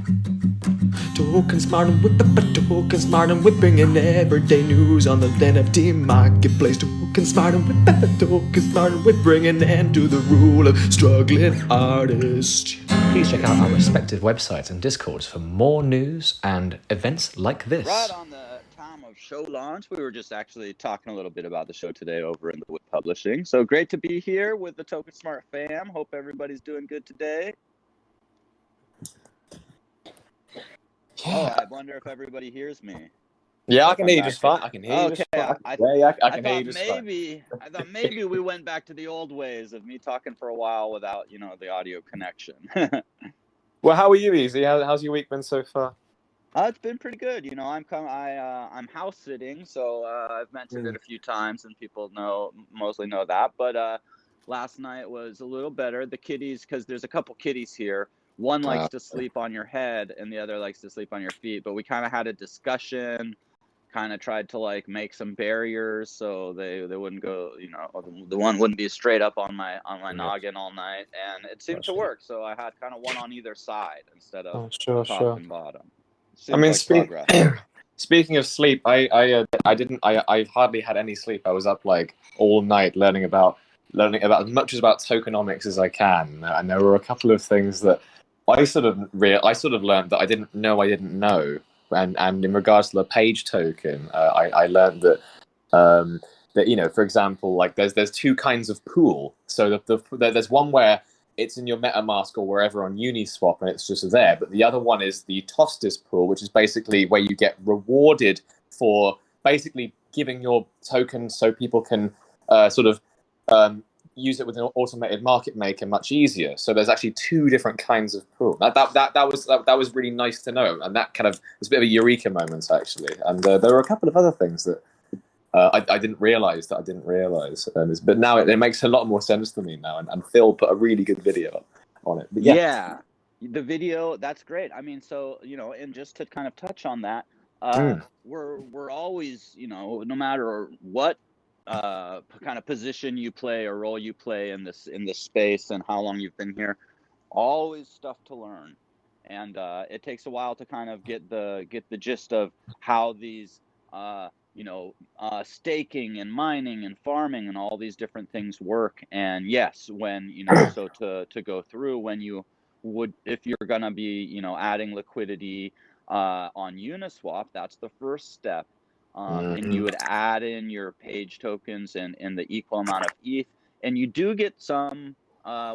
TOKENSMART and WIPP, TOKENSMART and WIPP, bringing everyday news on the NFT marketplace. TOKENSMART and WIPP, TOKENSMART and WIPP, bringing an end to the rule of struggling artists. Please check out our respective websites and Discords for more news and events like this. Right on the time of show launch, we were just actually talking a little bit about the show today over in the WIP Publishing. So great to be here with the TOKENSMART fam. Hope everybody's doing good today. Oh, I wonder if everybody hears me. Yeah, I can hear you just fine. I can hear you just fine. I can hear you just fine. I thought maybe we went back to the old ways of me talking for a while without, the audio connection. Well, how are you, Easy? How's your week been so far? It's been pretty good. I'm house sitting, so I've mentioned it a few times, and people mostly know that. But last night was a little better. The kitties, because there's a couple kitties here. One likes to sleep on your head, and the other likes to sleep on your feet. But we kind of had a discussion. Kind of tried to make some barriers so they wouldn't go. The one wouldn't be straight up on my noggin all night, and it seemed to work. So I had kind of one on either side instead of top and bottom. Speaking of sleep, I hardly had any sleep. I was up all night learning about as much about tokenomics as I can, and there were a couple of things that I sort of learned that I didn't know. And in regards to the page token, I learned that for example, there's two kinds of pool. So there's one where it's in your MetaMask or wherever on Uniswap and it's just there. But the other one is the Tokenomics pool, which is basically where you get rewarded for basically giving your tokens so people can use it with an automated market maker much easier. So there's actually two different kinds of pool. That was really nice to know, and that kind of was a bit of a eureka moment actually. And there were a couple of other things that I didn't realize but now it makes a lot more sense to me now. And Phil put a really good video on it. But yeah, the video, that's great. I mean, so and just to kind of touch on that, we're always no matter what kind of position you play or role you play in this space and how long you've been here, always stuff to learn, and it takes a while to kind of get the gist of how these staking and mining and farming and all these different things work. And yes, when so to go through, when you would, if you're gonna be adding liquidity on Uniswap, that's the first step. And you would add in your page tokens and the equal amount of ETH, and you do get some,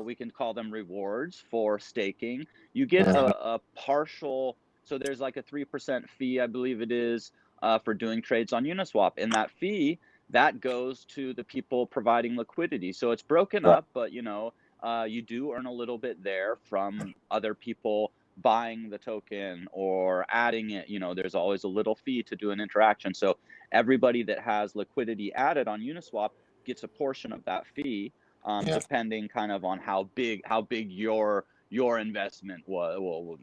we can call them rewards for staking. You get a partial, so there's a 3% fee, I believe it is, for doing trades on Uniswap, and that fee, that goes to the people providing liquidity. So it's broken up, but you do earn a little bit there from other people buying the token or adding it. There's always a little fee to do an interaction. So everybody that has liquidity added on Uniswap gets a portion of that fee, depending kind of on how big your investment was. We'll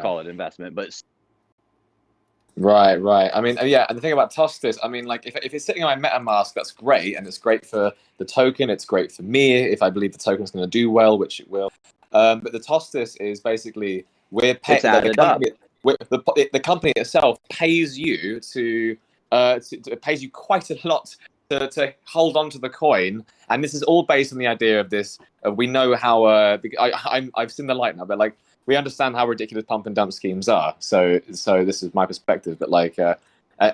call it investment, but Right. I mean, and the thing about Tokenomics, I mean, if it's sitting on my MetaMask, that's great, and it's great for the token. It's great for me if I believe the token's going to do well, which it will. But the Tokenomics is basically we're paying the company itself pays you pays you quite a lot to hold on to the coin, and this is all based on the idea of this. We know how I've seen the light now, but we understand how ridiculous pump and dump schemes are. So this is my perspective, but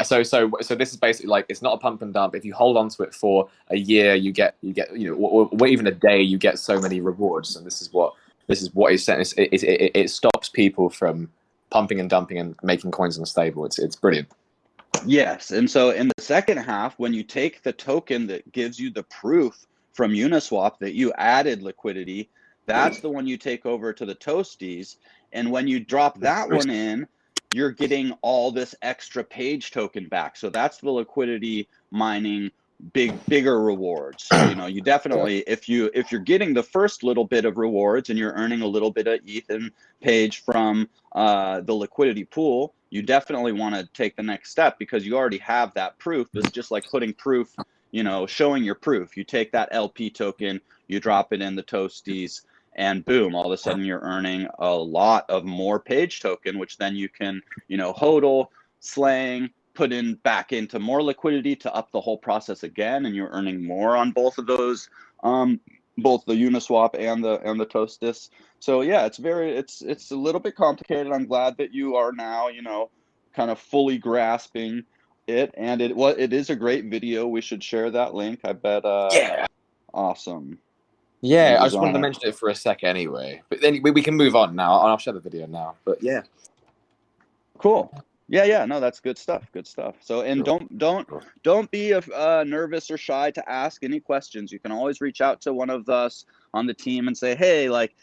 so this is basically it's not a pump and dump. If you hold on to it for a year, you get or even a day, you get so many rewards, and this is what it's saying. It stops people from pumping and dumping and making coins unstable. It's brilliant. Yes, and so in the second half, when you take the token that gives you the proof from Uniswap that you added liquidity, that's the one you take over to the Toasties, and when you drop that one in, you're getting all this extra page token back. So that's the liquidity mining bigger rewards. So you definitely, if you're getting the first little bit of rewards and you're earning a little bit of ETH and page from the liquidity pool, you definitely want to take the next step because you already have that proof. It's just like putting proof, showing your proof. You take that LP token, you drop it in the Toasties, and boom, all of a sudden you're earning a lot of more page token, which then you can, you know, hodl, slang, put in back into more liquidity to up the whole process again, and you're earning more on both of those, both the Uniswap and the Toastis. So yeah, it's a little bit complicated. I'm glad that you are now, you know, kind of fully grasping it, and it is a great video. We should share that link. I bet. Yeah. Awesome. Yeah, I just wanted to mention it for a sec anyway. But then we can move on now. I'll share the video now. But yeah. Cool. Yeah, no, that's good stuff. Good stuff. So, and don't be nervous or shy to ask any questions. You can always reach out to one of us on the team and say, hey, like,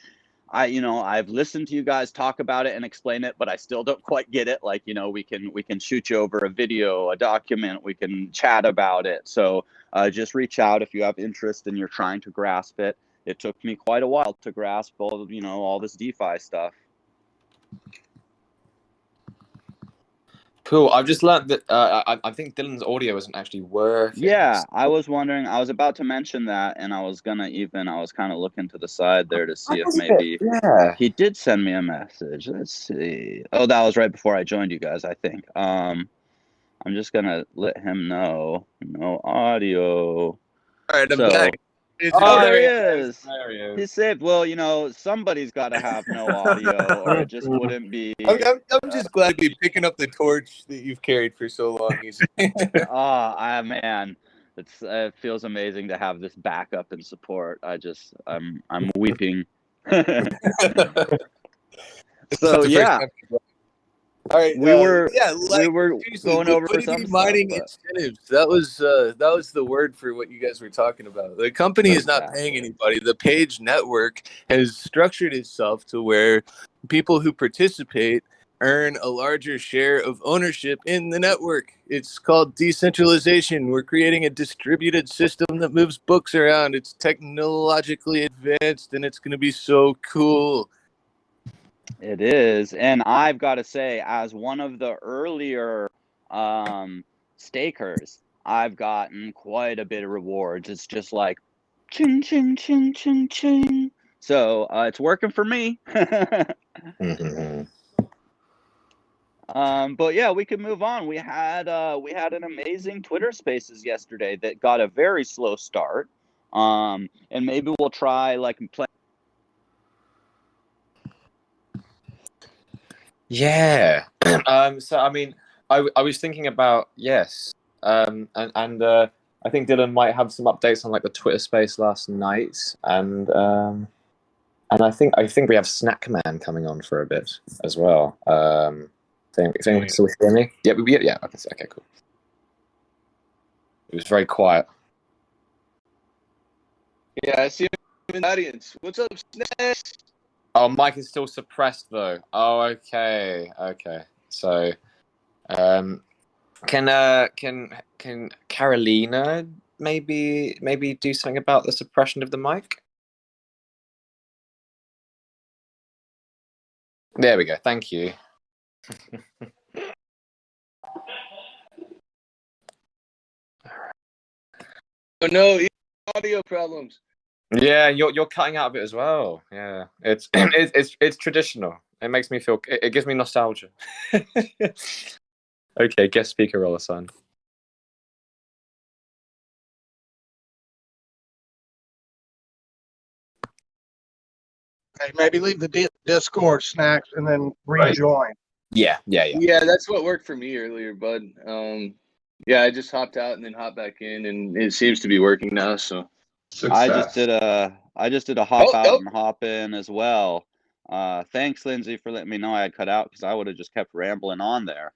I've listened to you guys talk about it and explain it, but I still don't quite get it. Like, you know, we can shoot you over a video, a document, we can chat about it. So just reach out if you have interest and you're trying to grasp it. It took me quite a while to grasp all this DeFi stuff. Cool. I've just learned that I think Dylan's audio isn't actually working. Yeah, I was wondering. I was about to mention that, and I was kind of looking to the side there to see if maybe he did send me a message. Let's see. Oh, that was right before I joined you guys, I think. I'm just gonna let him know. No audio. All right, I'm back. There he is. There he is. He's saved. Well, you know, somebody's got to have no audio, or it just wouldn't be. I'm just glad to be picking up the torch that you've carried for so long. Man, it feels amazing to have this backup and support. I'm weeping. So yeah. All right, we were going over some mining incentives. That was the word for what you guys were talking about. The company is not paying anybody. The Page network has structured itself to where people who participate earn a larger share of ownership in the network. It's called decentralization. We're creating a distributed system that moves books around. It's technologically advanced, and it's going to be so cool. It is, and I've got to say, as one of the earlier stakers, I've gotten quite a bit of rewards. It's just like, ching, ching, ching, ching, ching. So it's working for me. But yeah, we can move on. We had an amazing Twitter Spaces yesterday that got a very slow start. And maybe we'll try like play. Yeah. So I mean, I was thinking about and I think Dylan might have some updates on like the Twitter space last night, and I think we have Snackman coming on for a bit as well. Is anyone still hear me? Yeah, yeah. Okay, cool. It was very quiet. Yeah, I see him in the audience. What's up, SNAX? Oh, mic is still suppressed though. Oh, okay. So, can Carolina maybe do something about the suppression of the mic? There we go. Thank you. Oh no, audio problems. Yeah, you're cutting out a bit as well. Yeah, it's it's traditional. It makes me feel. It gives me nostalgia. Okay, guest speaker role assigned. Okay, maybe leave the Discord, SNAX, and then rejoin. Yeah. Yeah, that's what worked for me earlier, bud. Yeah, I just hopped out and then hopped back in, and it seems to be working now. So I just did a hop out and hop in as well. Thanks, Lindsay, for letting me know I had cut out, because I would have just kept rambling on there.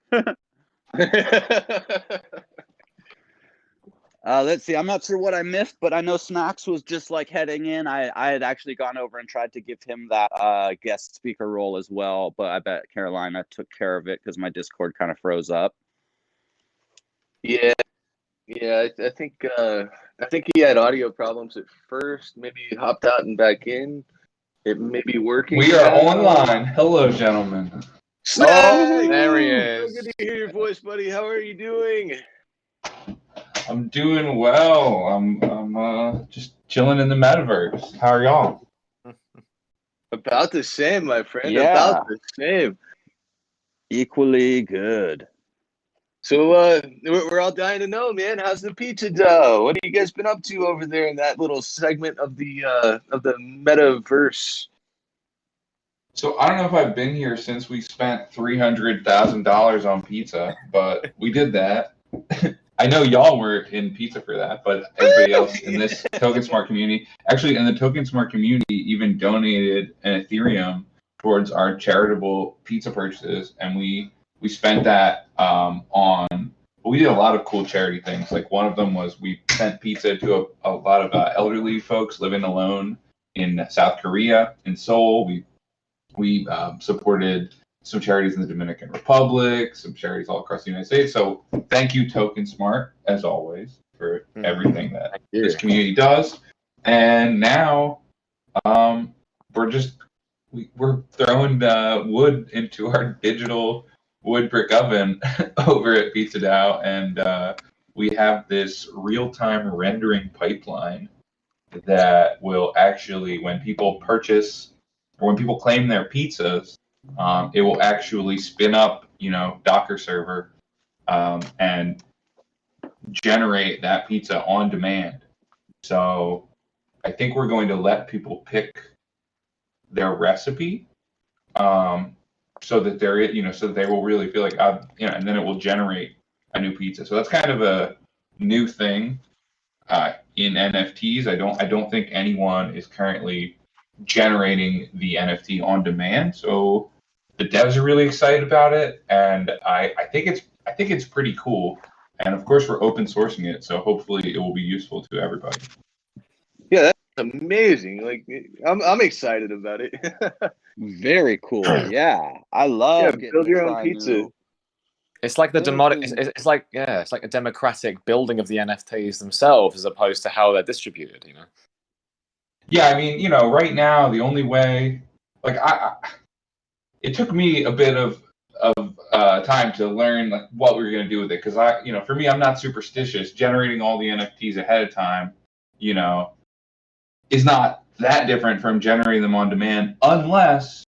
Let's see. I'm not sure what I missed, but I know SNAX was just like heading in. I had actually gone over and tried to give him that guest speaker role as well, but I bet Carolina took care of it because my Discord kind of froze up. Yeah. I think he had audio problems at first. Maybe he hopped out and back in. It may be working. We are online. Hello, gentlemen. Oh, there he is. Good to hear your voice, buddy. How are you doing? I'm doing well. I'm just chilling in the metaverse. How are y'all? About the same, my friend. Yeah. About the same. Equally good. So we're all dying to know, man. How's the pizza dough? What have you guys been up to over there in that little segment of the metaverse? So I don't know if I've been here since we spent $300,000 on pizza, but we did that. I know y'all were in pizza for that, but everybody else in this TokenSmart community, actually in the TokenSmart community, even donated an Ethereum towards our charitable pizza purchases, and we spent that we did a lot of cool charity things. Like one of them was we sent pizza to a lot of elderly folks living alone in South Korea, in Seoul. We supported some charities in the Dominican Republic, some charities all across the United States. So thank you, TokenSmart, as always, for everything that this community does. And now we're throwing wood into our digital wood brick oven over at Pizza DAO, and we have this real-time rendering pipeline that will actually, when people purchase or when people claim their pizzas, it will actually spin up, Docker server and generate that pizza on demand. So I think we're going to let people pick their recipe, so that so that they will really feel like, and then it will generate a new pizza. So that's kind of a new thing in NFTs. I don't think anyone is currently generating the NFT on demand. So the devs are really excited about it, and I think it's pretty cool. And of course, we're open sourcing it, so hopefully it will be useful to everybody. Yeah, that's amazing. Like, I'm excited about it. Very cool. Yeah, I love getting build to your own try pizza. new- It's like it's like a democratic building of the NFTs themselves, as opposed to how they're distributed. Yeah, I mean, right now the only way, like it took me a bit of time to learn like what we were gonna do with it, because for me, I'm not superstitious. Generating all the NFTs ahead of time, is not that different from generating them on demand, unless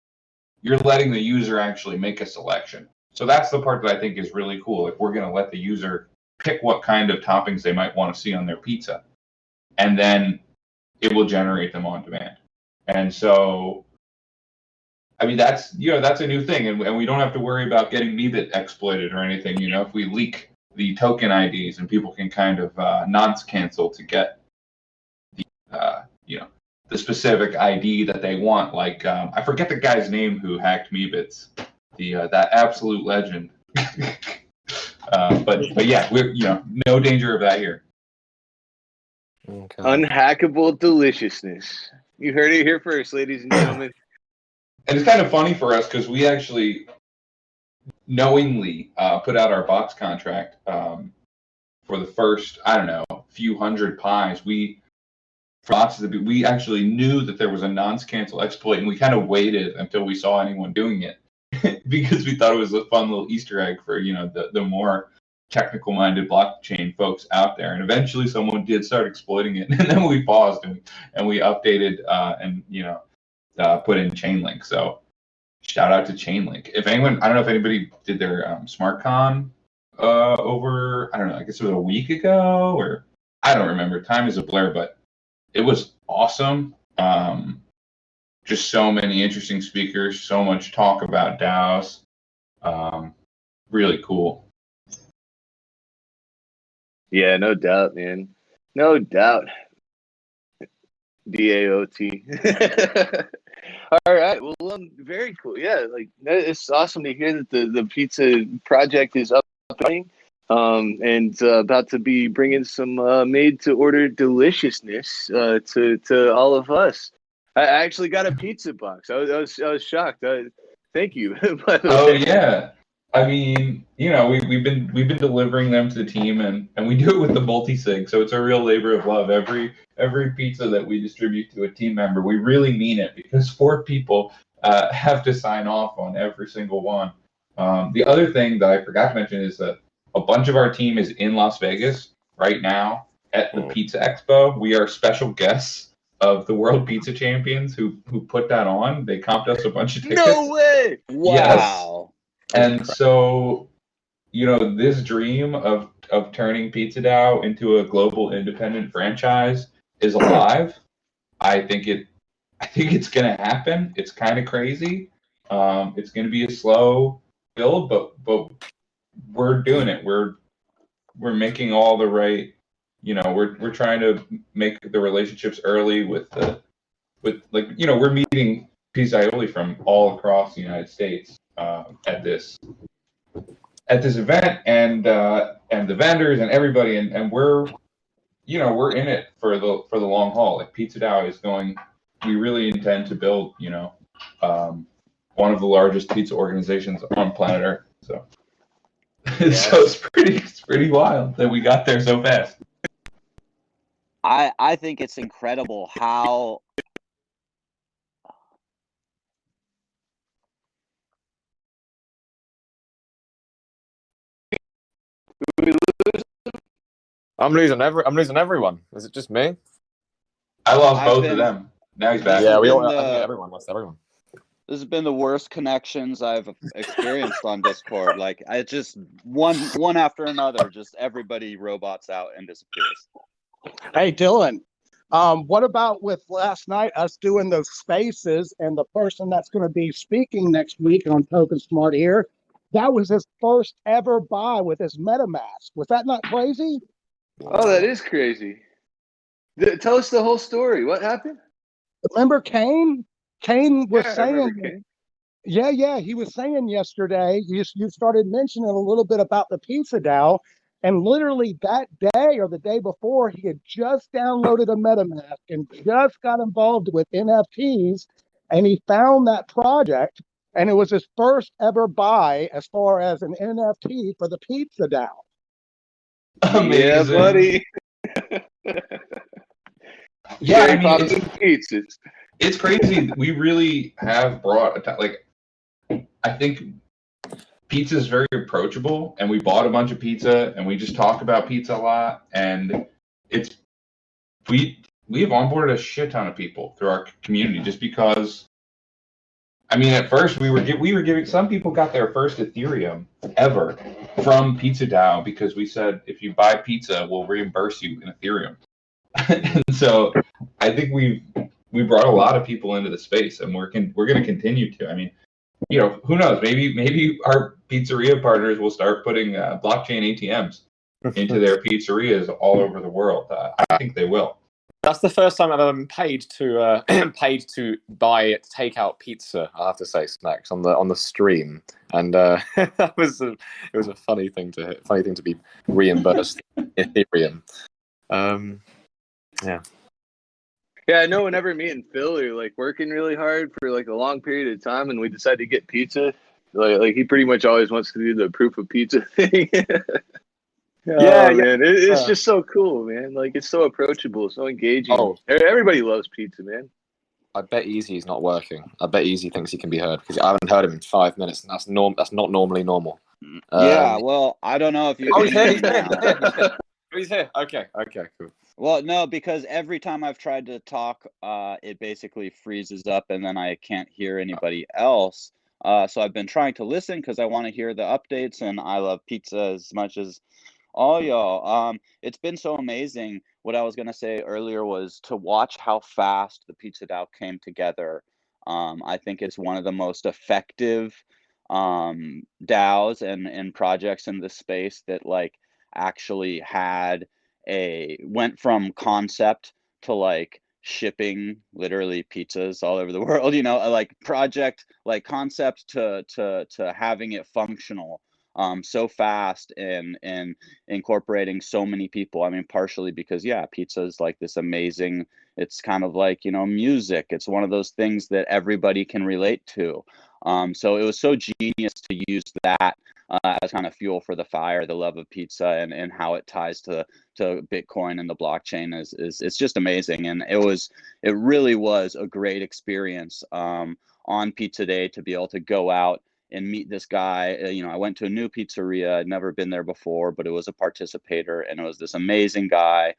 you're letting the user actually make a selection. So that's the part that I think is really cool. If we're going to let the user pick what kind of toppings they might want to see on their pizza, and then it will generate them on demand. And so, I mean, that's a new thing, and we don't have to worry about getting Meebit exploited or anything. If we leak the token IDs, and people can kind of nonce cancel to get the specific ID that they want. Like I forget the guy's name who hacked Meebits, that absolute legend. But yeah, we're no danger of that here. Okay. Unhackable deliciousness. You heard it here first, ladies and gentlemen. And it's kind of funny for us because we actually knowingly put out our box contract for the first, few hundred pies. We actually knew that there was a nonce cancel exploit, and we kind of waited until we saw anyone doing it because we thought it was a fun little Easter egg for the more technical minded blockchain folks out there. And eventually someone did start exploiting it, and then we paused and we updated and put in Chainlink. So shout out to Chainlink. If anyone, I don't know if anybody did their SmartCon over, I don't know, I guess it was a week ago, or I don't remember. Time is a blur, but it was awesome. Just so many interesting speakers, so much talk about DAOs. Really cool. Yeah, no doubt, man. No doubt. DAOT. All right. Well, very cool. Yeah, like it's awesome to hear that the pizza project is up and running. And about to be bringing some made-to-order deliciousness to all of us. I actually got a pizza box. I was shocked. Thank you. Oh yeah, I mean, we've been delivering them to the team, and we do it with the multi-sig, so it's a real labor of love. Every pizza that we distribute to a team member, we really mean it, because 4 people have to sign off on every single one. The other thing that I forgot to mention is that a bunch of our team is in Las Vegas right now at the Pizza Expo. We are special guests of the World Pizza Champions who put that on. They comped us a bunch of tickets. No way! Wow. Yes. And so, you know, this dream of turning Pizza DAO into a global independent franchise is alive. I think it's gonna happen. It's kind of crazy. It's gonna be a slow build, but we're doing it. We're making all the right. You know, we're trying to make the relationships early with like, you know, we're meeting Pizza Aioli from all across the United States at this event, and the vendors and everybody, and we're, you know, we're in it for the long haul. Like Pizza DAO is going. We really intend to build, you know, one of the largest pizza organizations on planet Earth. So, so it's pretty wild that we got there so fast. I think it's incredible how I'm losing everyone. Is it just me? I lost both of them. Now he's back. Yeah, I think everyone lost everyone. This has been the worst connections I've experienced on Discord. Like, I just one after another, just everybody robots out and disappears. Hey, Dylan, what about with last night, us doing those spaces, and the person that's going to be speaking next week on TokenSMART here, that was his first ever buy with his MetaMask. Was that not crazy? Oh, that is crazy. Tell us the whole story. What happened? Remember Kane? Kane was saying, Kane. Yeah, he was saying yesterday, you started mentioning a little bit about the Pizza DAO, and literally that day or the day before, he had just downloaded a MetaMask and just got involved with NFTs, and he found that project, and it was his first ever buy as far as an NFT for the Pizza DAO. Amazing. Yeah, buddy. Yeah, I mean, pizzas. It's crazy. We really have brought like, I think pizza is very approachable, and we bought a bunch of pizza, and we just talk about pizza a lot, and we have onboarded a shit ton of people through our community just because. I mean, at first we were giving, some people got their first Ethereum ever from Pizza DAO because we said, if you buy pizza, we'll reimburse you in Ethereum. And so I think we brought a lot of people into the space, and we're going to continue to. I mean, you know, who knows? Maybe our pizzeria partners will start putting blockchain ATMs into their pizzerias all over the world. I think they will. That's the first time I've ever been paid to buy takeout pizza. I have to say, SNAX on the stream, and it was a funny thing to be reimbursed in Ethereum. Yeah. Yeah, I know whenever me and Phil are like working really hard for like a long period of time and we decide to get pizza, like he pretty much always wants to do the proof of pizza thing. Yeah, man. It's just so cool, man. Like, it's so approachable, so engaging. Oh. Everybody loves pizza, man. I bet Easy's not working. I bet Easy thinks he can be heard because I haven't heard him in 5 minutes, and that's not normally normal. Yeah, well, I don't know if you can hear me now. He's here. Okay, cool. Well, no, because every time I've tried to talk, it basically freezes up, and then I can't hear anybody else. So I've been trying to listen because I want to hear the updates, and I love pizza as much as all y'all. It's been so amazing. What I was gonna say earlier was to watch how fast the Pizza DAO came together. I think it's one of the most effective DAOs and projects in the space that like actually went from concept to like shipping literally pizzas all over the world, you know, like project, like concept to having it functional so fast and incorporating so many people. I mean, partially because pizza is like this amazing, it's kind of like, you know, music. It's one of those things that everybody can relate to. So it was so genius to use that as kind of fuel for the fire, the love of pizza and how it ties to Bitcoin and the blockchain is it's just amazing. And it really was a great experience on Pizza Day to be able to go out and meet this guy. You know, I went to a new pizzeria. I'd never been there before, but it was a participator, and it was this amazing guy.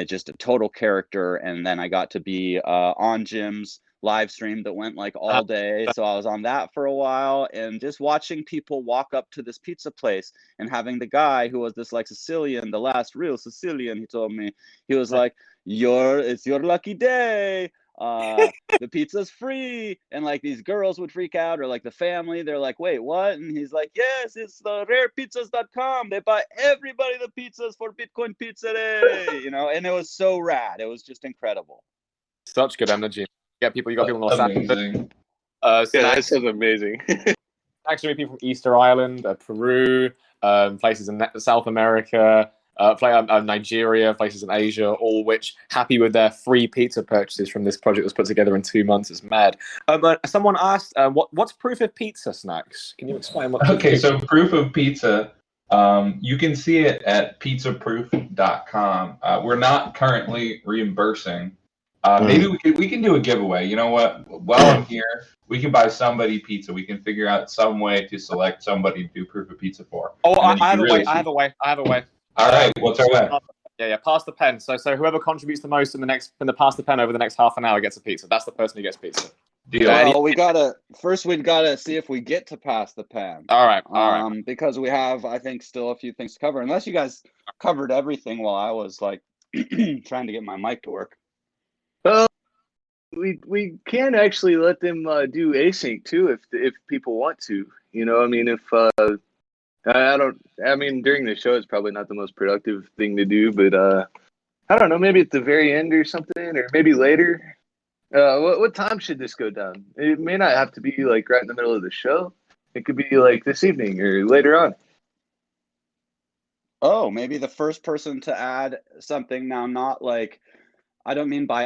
just a total character. And then I got to be on Jim's live stream that went like all day. So I was on that for a while, and just watching people walk up to this pizza place and having the guy who was this like Sicilian, the last real Sicilian, he told me, he was like, it's your lucky day. The pizza's free. And like these girls would freak out, or like the family, they're like, wait, what? And he's like, yes, it's the rarepizzas.com. They buy everybody the pizzas for Bitcoin Pizza Day, you know. And it was so rad. It was just incredible. Such good energy. You got people in Los Angeles. Yeah, that sounds amazing. Actually, people from Easter Island, Peru, places in South America, Nigeria, places in Asia, all which happy with their free pizza purchases from this project that was put together in 2 months. It's mad. But someone asked, what's proof of pizza, SNAX? Can you explain what? Okay, so proof of pizza, you can see it at pizzaproof.com. We're not currently reimbursing. Maybe we can do a giveaway. You know what? While I'm here, we can buy somebody pizza. We can figure out some way to select somebody to do proof of pizza for. Oh, I have a way. All right, what's our way? Yeah, pass the pen. So whoever contributes the most in the pass the pen over the next half an hour gets a pizza. That's the person who gets pizza. Well, we'd gotta see if we get to pass the pen. All right. Because we have, I think, still a few things to cover. Unless you guys covered everything while I was like trying to get my mic to work. Well, we can actually let them do async too if people want to. You know, I mean, if I mean, during the show it's probably not the most productive thing to do, but I don't know, maybe at the very end or something, or maybe later. What time should this go down? It may not have to be like right in the middle of the show. It could be like this evening or later on. Oh, maybe the first person to add something now, not like, I don't mean by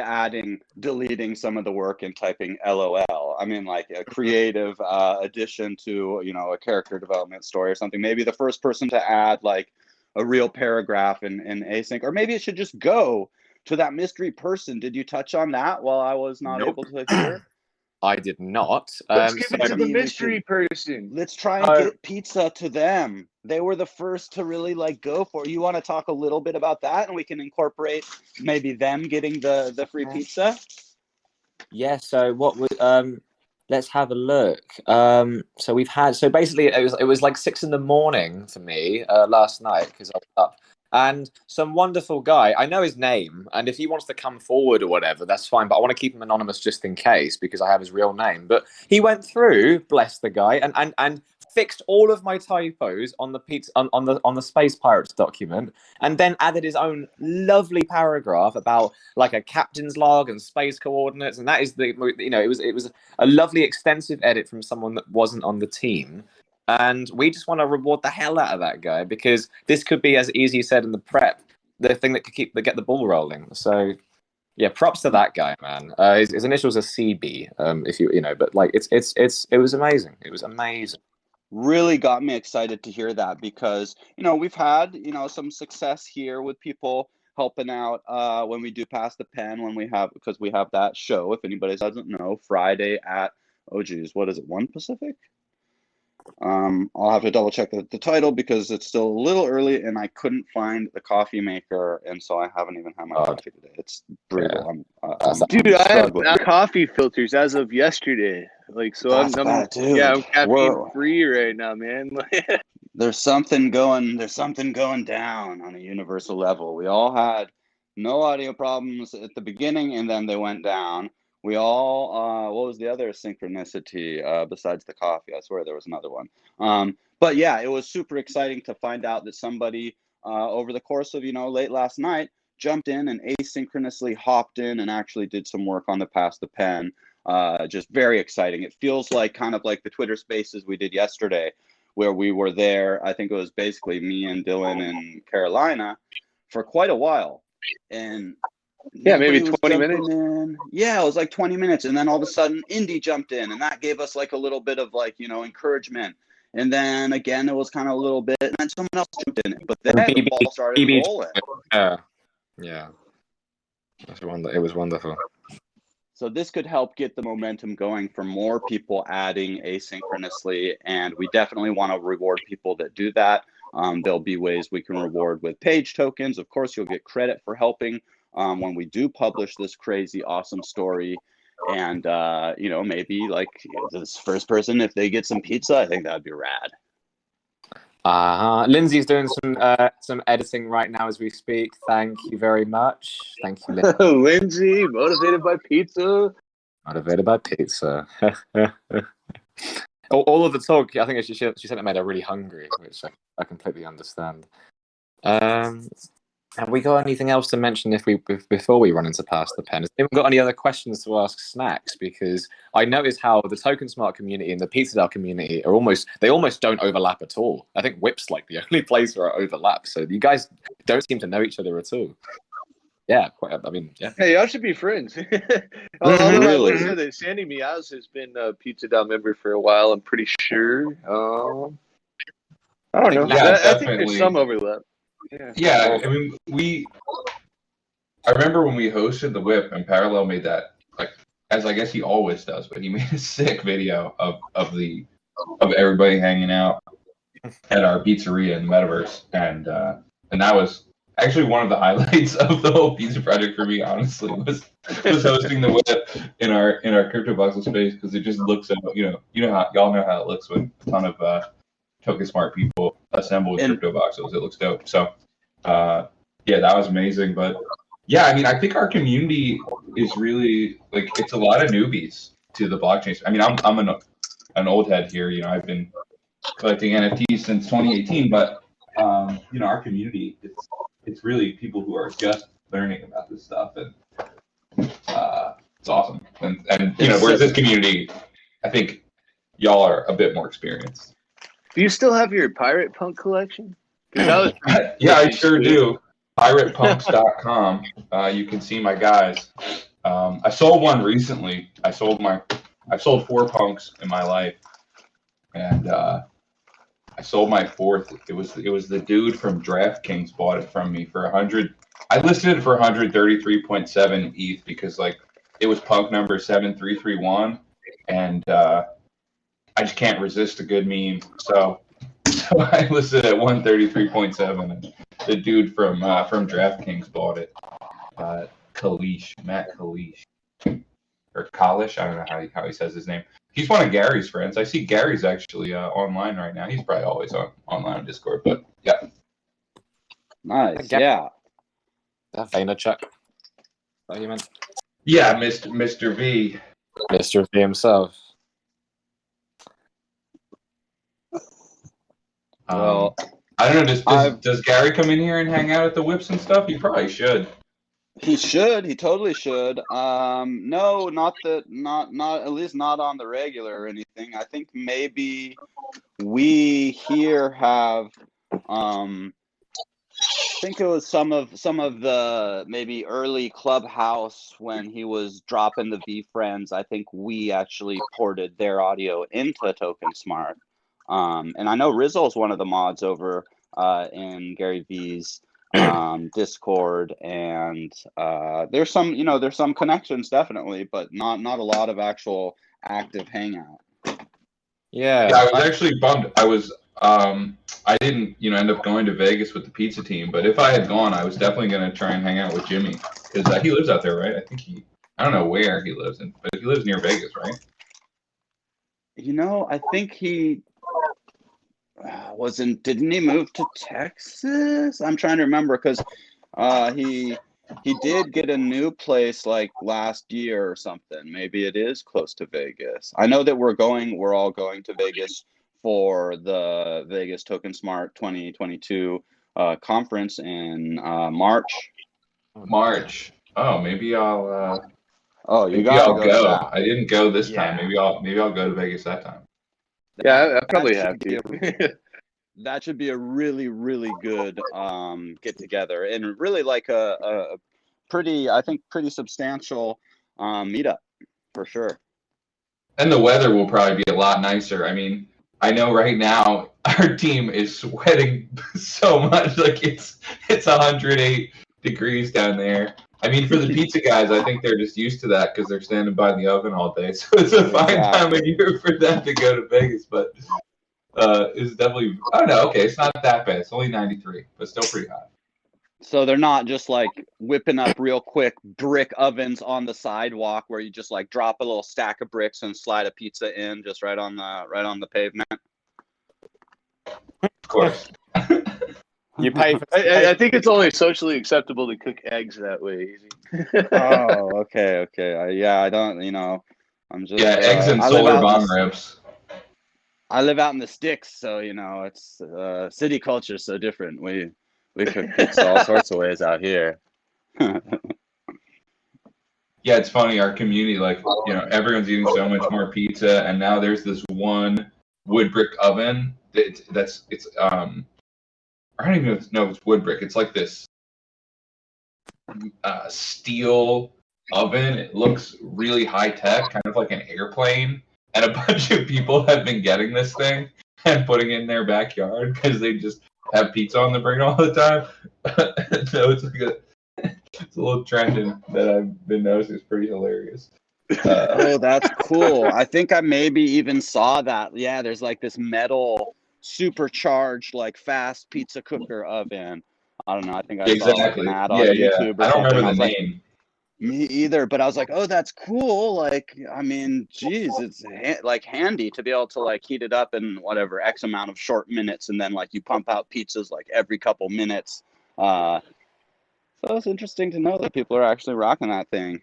deleting some of the work and typing LOL. I mean like a creative addition to, you know, a character development story or something. Maybe the first person to add like a real paragraph in async, or maybe it should just go to that mystery person. Did you touch on that while I was not able to hear? I did not. Let's give it to the mystery person. Let's try and get pizza to them. They were the first to really like go for it. You want to talk a little bit about that, and we can incorporate maybe them getting the free pizza? Yeah, so what would let's have a look. So basically it was like 6 a.m. for me last night because I was up. And some wonderful guy, I know his name, and if he wants to come forward or whatever, that's fine, but I want to keep him anonymous just in case because I have his real name. But he went through, bless the guy, and fixed all of my typos on the pizza on the Space Pirates document, and then added his own lovely paragraph about like a captain's log and space coordinates, and that is it was a lovely extensive edit from someone that wasn't on the team. And we just want to reward the hell out of that guy because this could be, as Easy said in the prep, the thing that could get the ball rolling. So, yeah, props to that guy, man. His initials are CB, if you know, but like it was amazing. It was amazing. Really got me excited to hear that because we've had some success here with people helping out when we do pass the pen because we have that show. If anybody doesn't know, Friday at what is it, 1 Pacific? I'll have to double check the title because it's still a little early and I couldn't find the coffee maker, and so I haven't even had my coffee today. It's brutal. Yeah. Dude, I have coffee filters as of yesterday. Like, so I'm caffeine free right now, man. There's something going down on a universal level. We all had no audio problems at the beginning, and then they went down. We all, what was the other synchronicity besides the coffee? I swear there was another one. But yeah, it was super exciting to find out that somebody over the course of, late last night jumped in and asynchronously hopped in and actually did some work on the Pass the Pen. Just very exciting. It feels like kind of like the Twitter spaces we did yesterday where we were there. I think it was basically me and Dylan and Carolina for quite a while. And yeah, maybe 20 minutes. Yeah, it was like 20 minutes. And then all of a sudden, Indy jumped in. And that gave us like a little bit of like, encouragement. And then again, it was kind of a little bit. And then someone else jumped in. But then the ball started rolling. Yeah. It was wonderful. So this could help get the momentum going for more people adding asynchronously. And we definitely want to reward people that do that. There'll be ways we can reward with page tokens. Of course, you'll get credit for helping when we do publish this crazy awesome story. And you know, maybe like this first person, if they get some pizza, I think that'd be rad. Lindsay's doing some editing right now as we speak. Thank you very much. Thank you, Lindsay. Lindsay, motivated by pizza. Motivated by pizza. all of the talk, I think she said it made her really hungry, which I completely understand. Have we got anything else to mention before we run into Pass the Pen? Has anyone got any other questions to ask SNAX? Because I noticed how the TokenSMART community and the PizzaDAO community are almost don't overlap at all. I think WIP's like the only place where it overlaps. So you guys don't seem to know each other at all. Yeah, yeah. Hey, y'all should be friends. Really? Sandy Meows has been a PizzaDAO member for a while, I'm pretty sure. I don't know. Yeah, I think there's some overlap. Yeah, I mean, I remember when we hosted the WIP and Parallel made that, like, as I guess he always does, but he made a sick video of everybody hanging out at our pizzeria in the metaverse, and that was actually one of the highlights of the whole pizza project for me. Honestly, was hosting the WIP in our CryptoVoxel space, because it just looks so, y'all know how it looks when a ton of TokenSMART people assemble with CryptoVoxels. It looks dope. So, yeah, that was amazing. But yeah, I mean, I think our community is really, like, it's a lot of newbies to the blockchain. I mean, I'm an old head here. I've been collecting NFTs since 2018, but our community, it's really people who are just learning about this stuff, and it's awesome. And whereas this community, I think y'all are a bit more experienced. Do you still have your Pirate Punk collection? That was yeah, I sure do. PiratePunks.com. You can see my guys. I sold one recently. I've sold 4 punks in my life, and I sold my 4th. It was the dude from DraftKings bought it from me for 100. I listed it for 133.7 ETH because, like, it was punk number 7331, and I just can't resist a good meme. So I listed at 133.7, and the dude from DraftKings bought it. Matt Kalish, or Kalish, I don't know how he says his name. He's one of Gary's friends. I see Gary's actually online right now. He's probably always online on Discord, but yeah. Nice, yeah. That Vaynerchuk. What you meant? Yeah, Mr. V. Mr. V himself. Well, I don't know. Does Gary come in here and hang out at the WIPs and stuff? He probably should. He should. He totally should. No, not at least not on the regular or anything. I think maybe we here have. I think it was some of the maybe early Clubhouse when he was dropping the V Friends. I think we actually ported their audio into TokenSMART. And I know Rizzo's one of the mods over in Gary V's Discord, and there's some connections definitely, but not a lot of actual active hangout. Yeah, I was actually bummed. I didn't end up going to Vegas with the pizza team, but if I had gone, I was definitely going to try and hang out with Jimmy, because he lives out there, right? I don't know where he lives in, but he lives near Vegas, right? I think he didn't he move to Texas? I'm trying to remember, because he did get a new place like last year or something. Maybe it is close to Vegas. I know that we're all going to Vegas for the Vegas TokenSMART 2022 conference in March. March. Oh, maybe I'll maybe I'll go. I didn't go this time. Maybe I'll go to Vegas that time. Yeah, I probably have to. That should be a really, really good get together, and really like a pretty substantial meetup for sure. And the weather will probably be a lot nicer. I mean, I know right now our team is sweating so much, like it's 108 degrees down there. I mean, for the pizza guys, I think they're just used to that because they're standing by the oven all day. So it's a fine time of year for them to go to Vegas. But it's definitely, I don't know, okay, it's not that bad. It's only 93, but still pretty hot. So they're not just like whipping up real quick brick ovens on the sidewalk where you just like drop a little stack of bricks and slide a pizza in just right on the pavement. Of course. You pay for. I think it's only socially acceptable to cook eggs that way. Easy. Oh, okay. I don't, I'm just eggs and solar bomb ribs. I live out in the sticks, so it's city culture is so different. We cook pizza all sorts of ways out here. Yeah, it's funny. Our community, everyone's eating so much more pizza, and now there's this one wood brick oven. I don't even know if it's wood brick. It's like this steel oven. It looks really high tech, kind of like an airplane. And a bunch of people have been getting this thing and putting it in their backyard because they just have pizza on the brain all the time. So it's a little trend that I've been noticing. It's pretty hilarious. Oh, that's cool. I think I maybe even saw that. Yeah, there's like this metal supercharged like fast pizza cooker oven. I don't know. I think I saw like an ad on YouTube or I don't something. remember the name. Me either, but I was like, oh, that's cool. Like, I mean, geez, it's handy to be able to like heat it up in whatever X amount of short minutes, and then like you pump out pizzas like every couple minutes. So it's interesting to know that people are actually rocking that thing.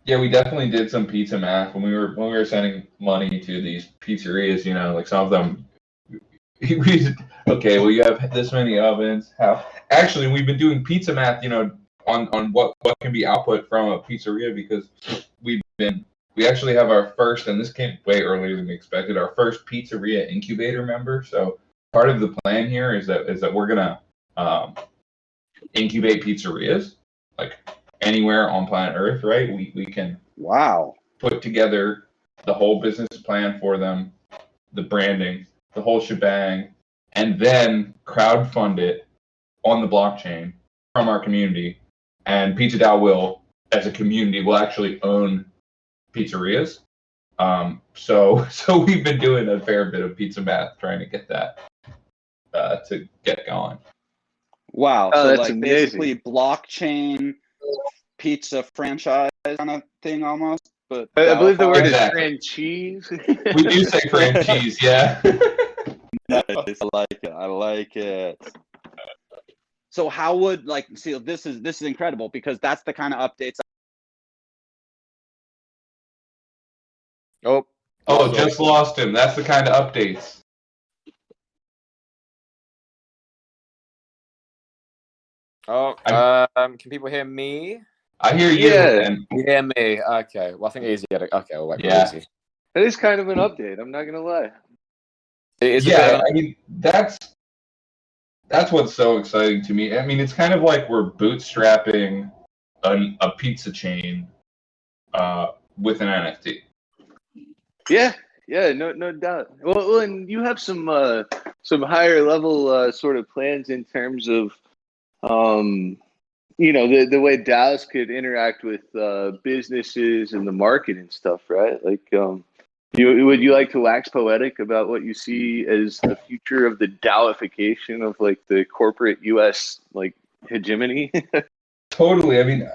Yeah, we definitely did some pizza math when we were sending money to these pizzerias. Like some of them. Okay, well, you have this many ovens. Actually, we've been doing pizza math. On what can be output from a pizzeria, because we actually have our first, and this came way earlier than we expected, our first pizzeria incubator member. So part of the plan here is that we're gonna incubate pizzerias like anywhere on planet Earth, right? We can put together the whole business plan for them, the branding, the whole shebang, and then crowdfund it on the blockchain from our community. And Pizza DAO will, as a community, will actually own pizzerias. So we've been doing a fair bit of pizza math trying to get that to get going. Wow. Oh, so that's like amazing. Basically blockchain pizza franchise kind of thing almost. But I believe the word is Exactly. franchise. We do say franchise, yeah. Nice. I like it. So how would this is incredible, because that's the kind of updates. Just lost him. That's the kind of updates. Can people hear me? I hear you. Yeah. And You hear me? Okay. Well, I think Easy had it. Okay, we'll wait for Yeah. Easy. That is kind of an update. I'm not gonna lie. It is a bit of I mean, that's what's so exciting to me. I mean, it's kind of like we're bootstrapping a pizza chain with an NFT. Yeah, no doubt. Well, and you have some higher level sort of plans in terms of the way DAOs could interact with businesses and the market and stuff, right? Like, would you like to wax poetic about what you see as the future of the DAOification of like the corporate U.S. like hegemony? Totally. I mean,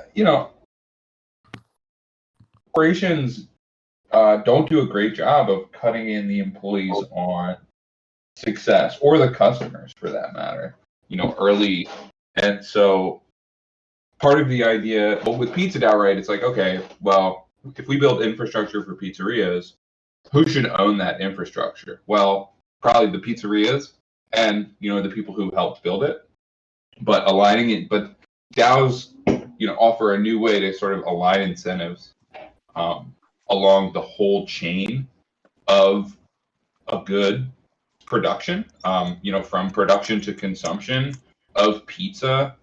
corporations don't do a great job of cutting in the employees on success, or the customers for that matter, early. And so part of the idea, with Pizza DAO, right, it's like, okay, well, if we build infrastructure for pizzerias, who should own that infrastructure? Well, probably the pizzerias and, the people who helped build it. But DAOs, offer a new way to sort of align incentives along the whole chain of a good production, from production to consumption of pizza.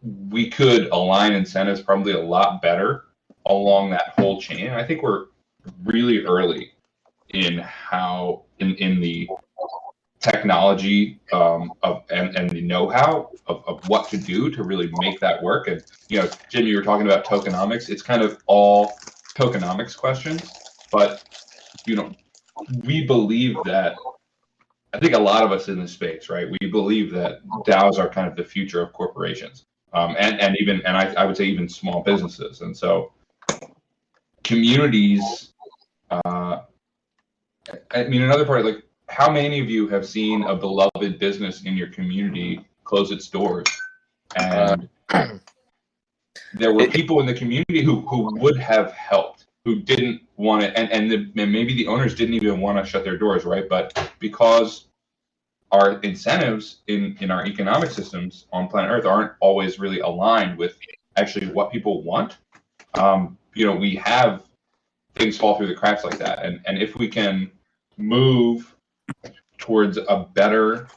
We could align incentives probably a lot better along that whole chain. And I think we're really early in the technology and the know-how of what to do to really make that work. And Jim, you were talking about tokenomics. It's kind of all tokenomics questions, but we believe that I think a lot of us in this space, right? We believe that DAOs are kind of the future of corporations, and even I would say even small businesses. And so communities. I mean, another part, like, how many of you have seen a beloved business in your community close its doors? And there were people in the community who would have helped, who didn't want to, and maybe the owners didn't even want to shut their doors, right? But because our incentives in our economic systems on planet Earth aren't always really aligned with actually what people want, we have things fall through the cracks like that. And if we can move towards a better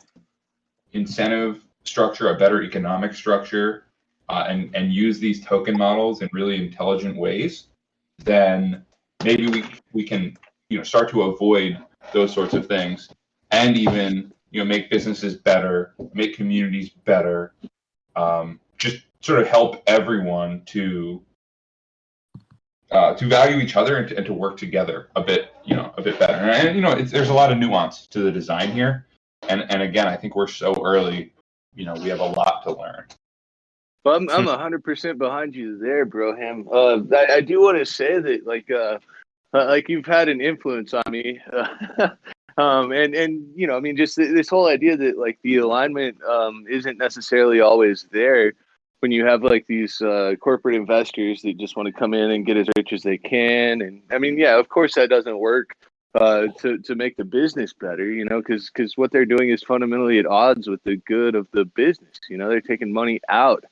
incentive structure, a better economic structure, and use these token models in really intelligent ways, then maybe we can start to avoid those sorts of things, and even make businesses better, make communities better, just sort of help everyone to value each other and to work together a bit better. And there's a lot of nuance to the design here, and again, I think we're so early. We have a lot to learn. Well, I'm 100% behind you there, Broham. I do want to say that like you've had an influence on me, and I mean, just this whole idea that like the alignment isn't necessarily always there when you have like these corporate investors that just want to come in and get as rich as they can. And I mean, yeah, of course that doesn't work to make the business better, because what they're doing is fundamentally at odds with the good of the business. They're taking money out.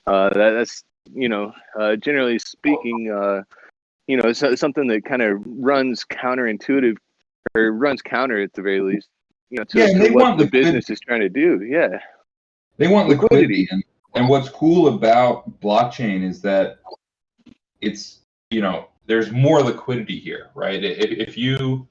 That's generally speaking, it's something that kind of runs counterintuitive, or runs counter at the very least, to what the business is trying to do. Yeah, they want liquidity. And what's cool about blockchain is that it's, there's more liquidity here, right? If you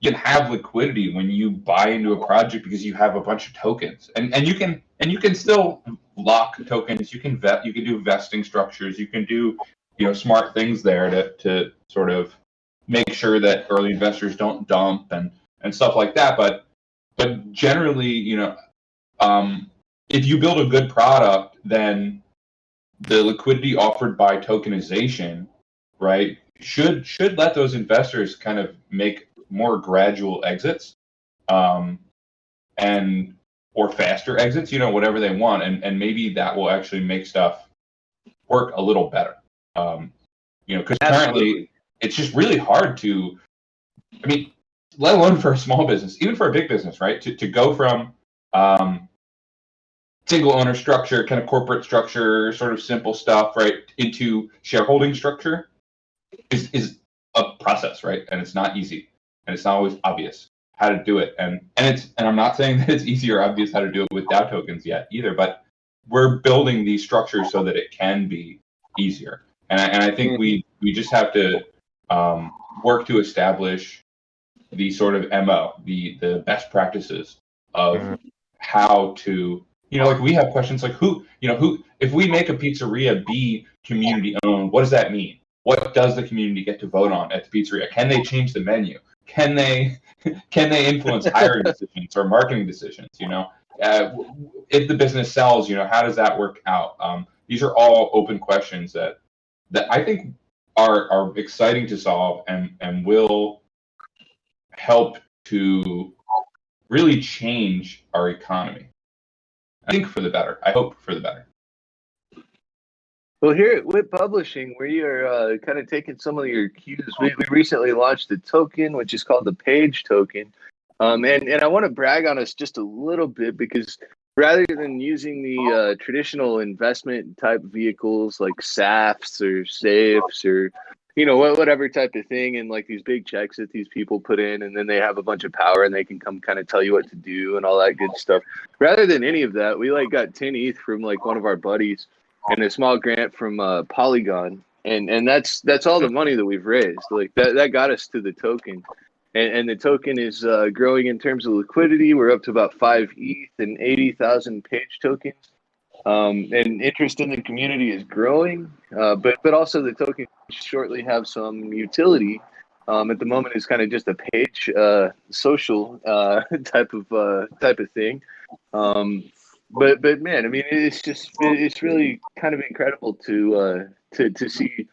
can have liquidity when you buy into a project because you have a bunch of tokens, and you can still lock tokens. You can do vesting structures. You can do smart things there to sort of make sure that early investors don't dump and stuff like that. But generally, if you build a good product, then the liquidity offered by tokenization, right, should let those investors kind of make more gradual exits, or faster exits, whatever they want, and maybe that will actually make stuff work a little better. Because currently it's just really hard to, I mean, let alone for a small business, even for a big business, right, to go from single owner structure, kind of corporate structure, sort of simple stuff, right, into shareholding structure is a process, right? And it's not easy, and it's not always obvious how to do it. And I'm not saying that it's easy or obvious how to do it with DAO tokens yet either, but we're building these structures so that it can be easier. And I think we just have to work to establish the sort of MO, the best practices of how to, like we have questions like who, if we make a pizzeria be community owned, what does that mean? What does the community get to vote on at the pizzeria? Can they change the menu? Can they influence hiring decisions or marketing decisions? If the business sells, how does that work out? These are all open questions that I think are exciting to solve and will help to really change our economy. I think for the better. I hope for the better. Well, here at WIP Publishing, we are kind of taking some of your cues. We recently launched a token, which is called the Page token. And I want to brag on us just a little bit, because rather than using the traditional investment type vehicles like SAFs or SAFEs or whatever type of thing, and like these big checks that these people put in, and then they have a bunch of power and they can come kind of tell you what to do and all that good stuff. Rather than any of that, we got 10 ETH from one of our buddies and a small grant from Polygon, and that's all the money that we've raised. That got us to the token, and the token is growing in terms of liquidity. We're up to about 5 ETH and 80,000 Page tokens. And interest in the community is growing, but also the token shortly have some utility At the moment, it's kind of just a page social type of thing. But man, I mean, it's really kind of incredible to see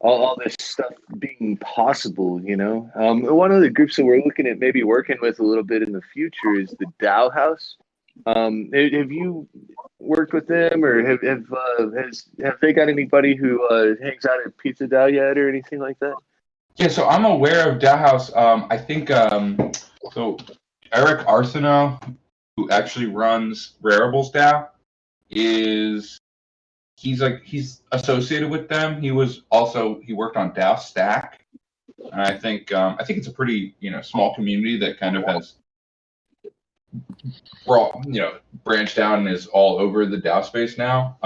all this stuff being possible, you know. One of the groups that we're looking at maybe working with a little bit in the future is the Dow House. Have you worked with them, or have they got anybody who hangs out at Pizza Dow yet, or anything like that? Yeah, so I'm aware of Dow House. I think so. Eric Arsenault, who actually runs Rareables Dow, he's associated with them. He worked on Dow Stack, and I think it's a pretty small community that kind of has branched out and is all over the Dow space now.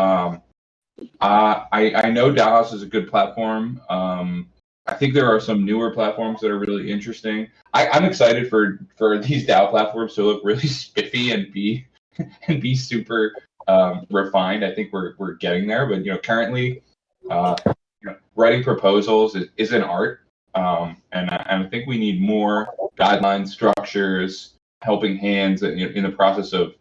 I know Dow House is a good platform. I think there are some newer platforms that are really interesting. I'm excited for these DAO platforms to look really spiffy and be super refined. I think we're getting there, but currently, writing proposals is an art, and I think we need more guidelines, structures, helping hands in the process of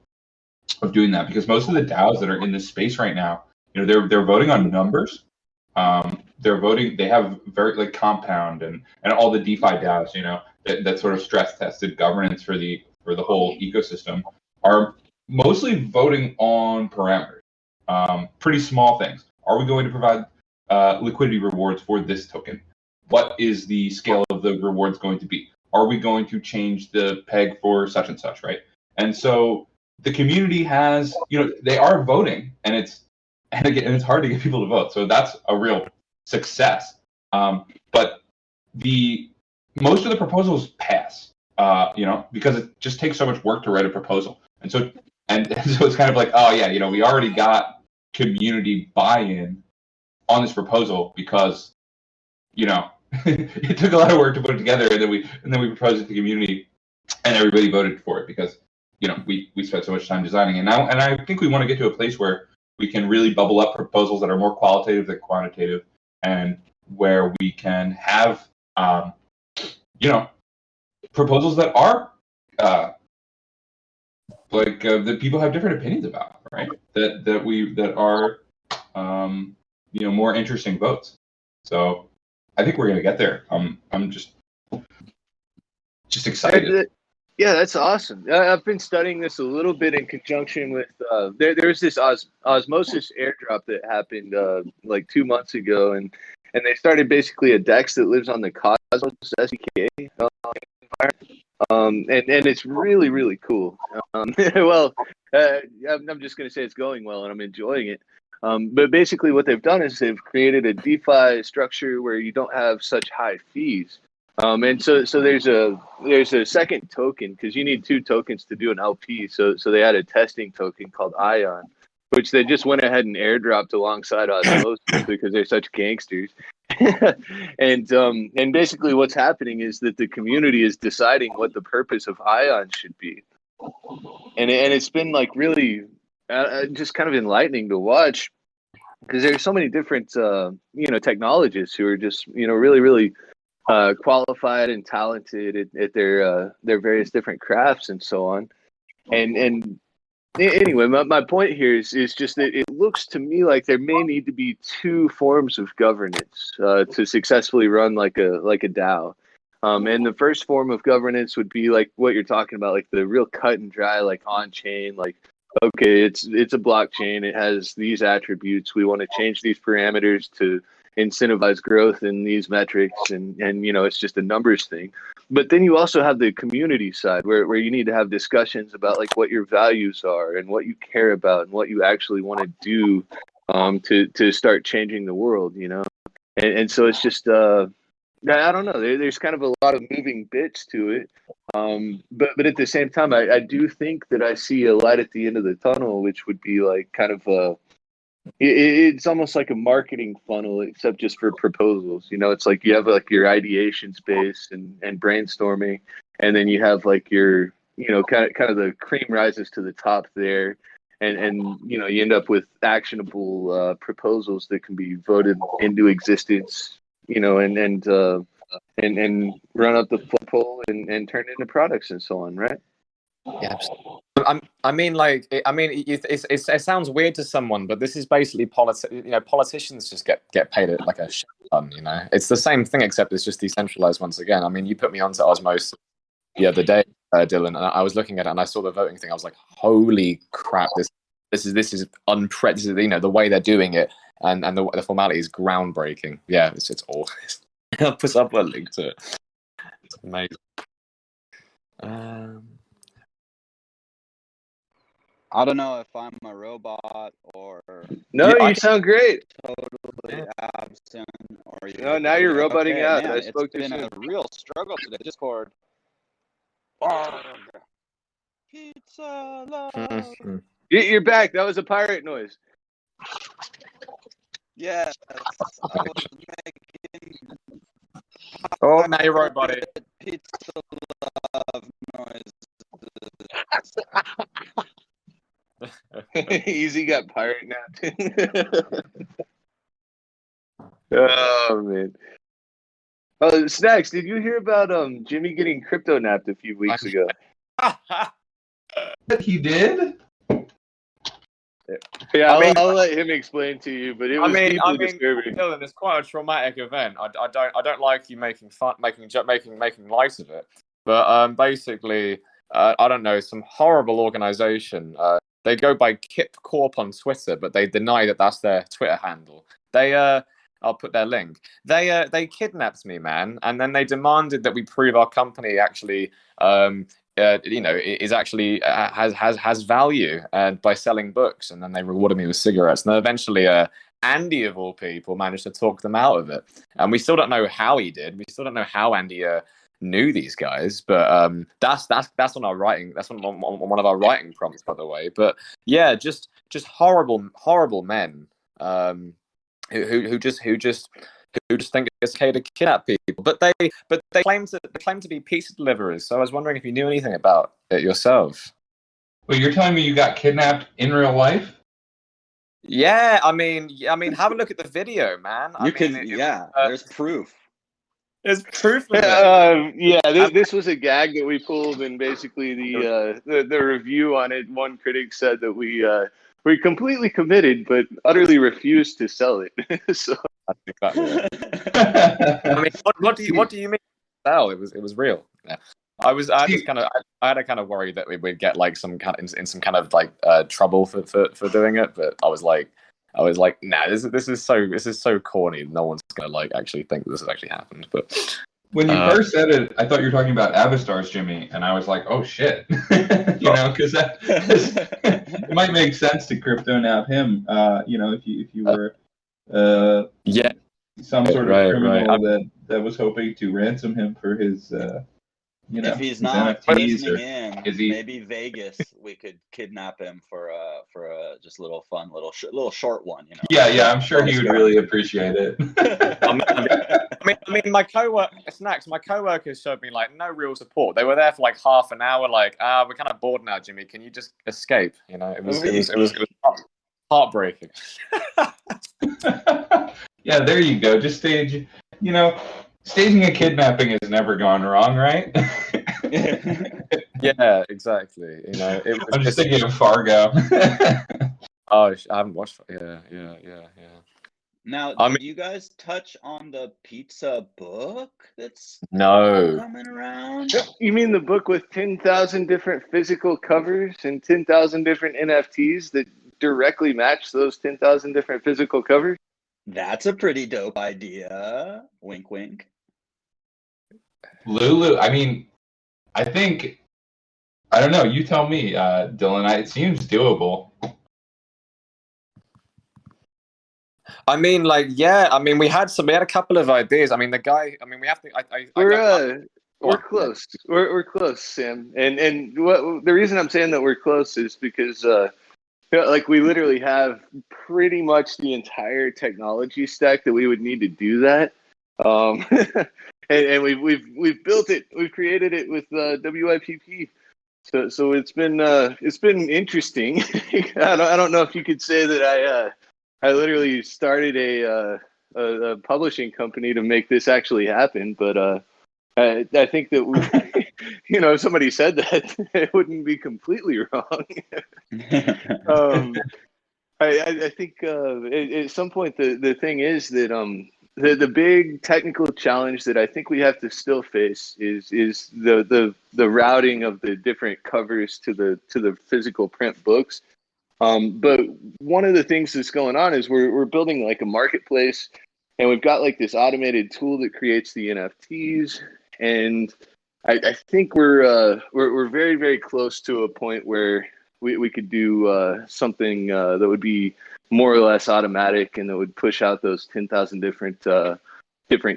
doing that. Because most of the DAOs that are in this space right now, they're voting on numbers. They're voting. They have very like Compound and all the DeFi DAOs, that sort of stress tested governance for the whole ecosystem are mostly voting on parameters. Pretty small things. Are we going to provide liquidity rewards for this token? What is the scale of the rewards going to be? Are we going to change the peg for such and such, right? And so the community has, they are voting, and it's hard to get people to vote. So that's a real success. But most of the proposals pass, because it just takes so much work to write a proposal. And so it's kind of like, oh yeah, we already got community buy-in on this proposal because, it took a lot of work to put it together, and then we proposed it to the community, and everybody voted for it because, we spent so much time designing it. And I think we want to get to a place where we can really bubble up proposals that are more qualitative than quantitative, and where we can have, proposals that are that people have different opinions about, right? That are more interesting votes. So I think we're gonna get there. I'm just excited. Yeah, that's awesome. I've been studying this a little bit in conjunction with there's this osmosis airdrop that happened like 2 months ago, and they started basically a DEX that lives on the Cosmos SDK environment, and it's really, really cool. Well, I'm just gonna say it's going well, and I'm enjoying it. But basically, what they've done is they've created a DeFi structure where you don't have such high fees. And so there's a second token, because you need 2 tokens to do an LP. So they had a testing token called Ion, which they just went ahead and airdropped alongside Osmosis because they're such gangsters. And basically what's happening is that the community is deciding what the purpose of Ion should be. And it's been like really just kind of enlightening to watch, because there's so many different technologists who are just really, really qualified and talented at their various different crafts and so on. And anyway, my point here is just that it looks to me like there may need to be 2 forms of governance to successfully run like a DAO. And the first form of governance would be like what you're talking about, like the real cut and dry, like on chain, like, okay, it's a blockchain, it has these attributes, we want to change these parameters to incentivize growth in these metrics, and it's just a numbers thing. But then you also have the community side where you need to have discussions about like what your values are and what you care about and what you actually want to do to start changing the world, and so it's just I don't know, there's kind of a lot of moving bits to it, but at the same time I do think that I see a light at the end of the tunnel, which would be like kind of it's almost like a marketing funnel, except just for proposals. It's like you have like your ideation space and brainstorming, and then you have like your kind of the cream rises to the top there, and you end up with actionable proposals that can be voted into existence. And and run up the flagpole and turn it into products and so on, right? Yeah, I mean, like, it sounds weird to someone, but this is basically politicians just get paid like a shit ton. You know, it's the same thing except it's just decentralized once again. I mean, you put me onto Osmosis the other day, Dylan, and I was looking at it and I saw the voting thing. I was like, holy crap! This is unprecedented. You know, the way they're doing it and the formality is groundbreaking. Yeah, it's all. I'll put up a link to it. It's amazing. I don't know if I'm a robot or no, you sound great. Totally absent. Or no, now you're roboting out. Man, I spoke it's been a real struggle today. Discord. Pizza love. You're back. That was a pirate noise. Yes, I was making. Oh, now you're roboting. Pizza love noise. Easy got pirate napped. Oh man. Oh, Snacks, did you hear about Jimmy getting crypto napped a few weeks ago? He did? Yeah, I mean, I'll let him explain to you, but it was deeply disturbing. Dylan, it's quite a traumatic event. I don't like you making light of it, but basically, I don't know, some horrible organization. They go by Kip Corp on Twitter, but they deny that that's their Twitter handle. I'll put their link. They kidnapped me, man, and then they demanded that we prove our company actually, is actually has value by selling books, and then they rewarded me with cigarettes. And then eventually, Andy of all people managed to talk them out of it, and we still don't know how he did. We still don't know how Andy knew these guys, but that's on our writing. That's on one of our writing prompts, by the way. But yeah, just horrible men who just think it's okay to kidnap people. But they claim to be pizza deliverers. So I was wondering if you knew anything about it yourself. Well, you're telling me you got kidnapped in real life? Yeah, I mean, have a look at the video, man. There's proof. There's proof of it. This was a gag that we pulled, and basically the review on it, one critic said that we completely committed, but utterly refused to sell it. So, I think that, I mean, what do you mean sell? It was real. Yeah. I had a kind of worry that we'd get like some kind of in some kind of like trouble for doing it, but I was like, nah, this is so corny. No one's gonna like actually think this has actually happened. But when you first said it, I thought you were talking about Avastar's Jimmy, and I was like, oh shit, because it might make sense to crypto nab him. If you were some sort of criminal that was hoping to ransom him for his. If he's not listening in, maybe Vegas, we could kidnap him for a just little fun, little short one. Yeah, I'm sure he would really appreciate it. I mean, my coworkers showed me like no real support. They were there for like half an hour, like, we're kind of bored now, Jimmy. Can you just escape? It was heartbreaking. Yeah, there you go. Just stage. Staging a kidnapping has never gone wrong, right? Yeah, exactly. I'm just thinking of Fargo. Oh, I haven't watched. Yeah. Now, did you guys touch on the pizza book that's coming around? You mean the book with 10,000 different physical covers and 10,000 different NFTs that directly match those 10,000 different physical covers? That's a pretty dope idea. Wink, wink. Lulu, I mean, I don't know. You tell me, Dylan. It seems doable. I mean, we had a couple of ideas. I mean, the guy. I mean, we have to. We're close. We're close, Sam. And the reason I'm saying that we're close is because we literally have pretty much the entire technology stack that we would need to do that. And we've built it. We've created it with WIPP. So it's been interesting. I don't know if you could say that I literally started a a publishing company to make this actually happen. But I think that we, if somebody said that, it wouldn't be completely wrong. I think at some point the thing is that the big technical challenge that I think we have to still face is the routing of the different covers to the physical print books. But one of the things that's going on is we're building like a marketplace, and we've got like this automated tool that creates the NFTs, and I think we're very, very close to a point where we could do something that would be more or less automatic and that would push out those 10,000 different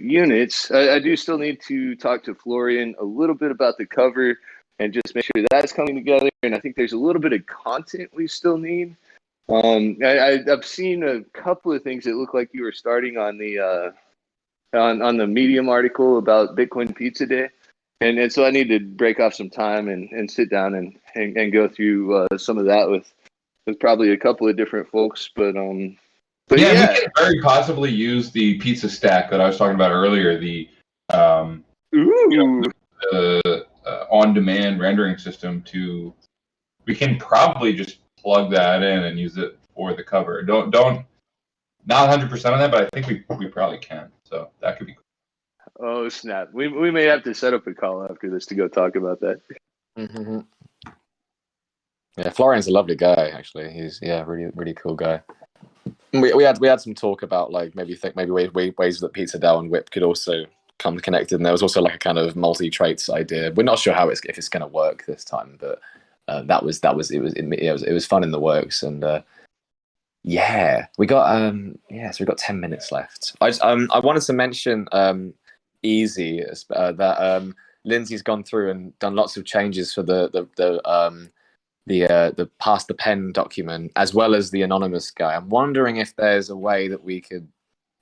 units. I do still need to talk to Florian a little bit about the cover and just make sure that's coming together. And I think there's a little bit of content we still need. I've seen a couple of things that look like you were starting on the on the Medium article about Bitcoin Pizza Day. And so I need to break off some time and sit down and go through some of that with probably a couple of different folks. But yeah, we can very possibly use the pizza stack that I was talking about earlier. The on-demand rendering system we can probably just plug that in and use it for the cover. Don't not 100% on that, but I think we probably can. So that could be cool. Oh snap! We may have to set up a call after this to go talk about that. Mm-hmm. Yeah, Florian's a lovely guy. Actually, he's really really cool guy. We had some talk about like maybe ways that Pizza DAO and WIP could also come connected, and there was also like a kind of multi-traits idea. We're not sure if it's going to work this time, but it was fun in the works, and yeah, we got so we got 10 minutes left. I wanted to mention EZIN that Lindsay's gone through and done lots of changes for the pass the pen document as well as the anonymous guy. I'm wondering if there's a way that we could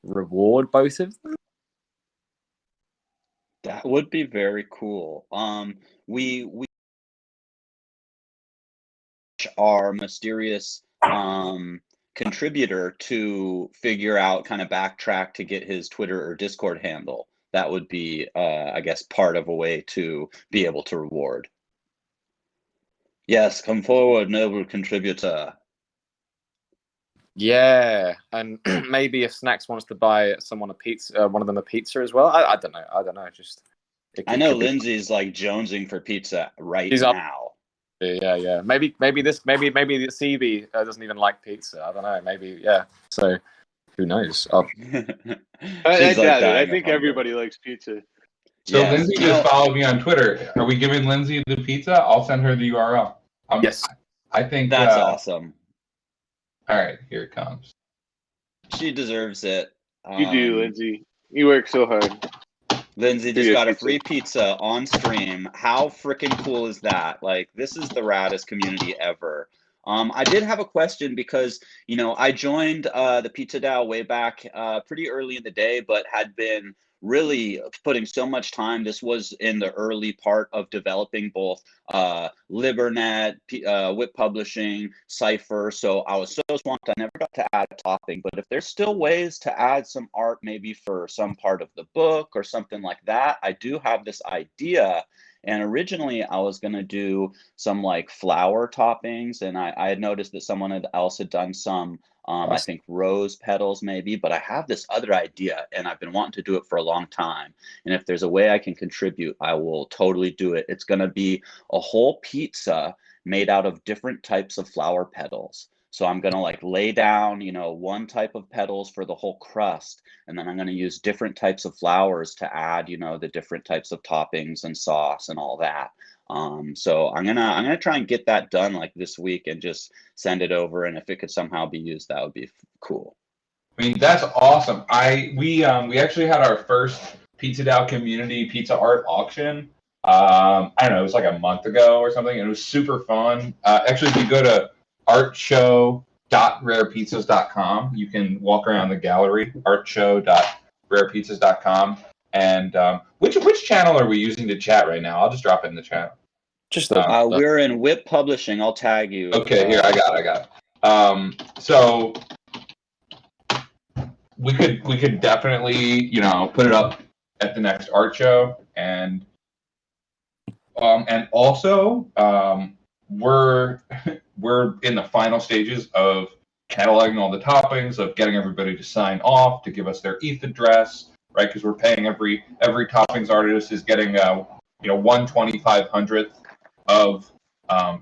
reward both of them. That would be very cool. We our mysterious contributor to figure out, kind of backtrack to get his Twitter or Discord handle. That would be, I guess, part of a way to be able to reward. Yes, come forward, noble contributor. Yeah, and maybe if SNAX wants to buy someone a pizza, one of them a pizza as well. I don't know. Just I know Lindsay's like jonesing for pizza right now. Yeah. Maybe the CB doesn't even like pizza. I don't know. Maybe So who knows? I think everybody likes pizza. So yes. Lindsay just followed me on Twitter. Are we giving Lindsay the pizza? I'll send her the URL. Yes. I think that's awesome. All right, here it comes. She deserves it. You do, Lindsay. You work so hard. Lindsay just got a free pizza on stream. How freaking cool is that? Like, this is the raddest community ever. I did have a question because, I joined the Pizza DAO way back pretty early in the day, but had been really putting so much time. This was in the early part of developing both Libernet, WIP Publishing, Cypher. So I was so swamped, I never got to add a topping. But if there's still ways to add some art, maybe for some part of the book or something like that, I do have this idea. And originally I was going to do some like flower toppings, and I had noticed that someone else had done some I think rose petals maybe, but I have this other idea and I've been wanting to do it for a long time. And if there's a way I can contribute, I will totally do it. It's going to be a whole pizza made out of different types of flower petals. So I'm going to like lay down, one type of petals for the whole crust. And then I'm going to use different types of flowers to add, the different types of toppings and sauce and all that. So I'm gonna try and get that done like this week and just send it over. And if it could somehow be used, that would be cool. I mean, that's awesome. We actually had our first Pizza DAO community pizza art auction. I don't know, it was like a month ago or something. And it was super fun. Actually, if you go to artshow.rarepizzas.com, you can walk around the gallery. artshow.rarepizzas.com. And which channel are we using to chat right now? I'll just drop it in the chat. Just we're in WIP Publishing. I'll tag you. Okay, here I got it. So we could definitely, you know, put it up at the next art show, and also we're in the final stages of cataloging all the toppings, of getting everybody to sign off, to give us their ETH address, right? Because we're paying every toppings artist is getting 1/2500th of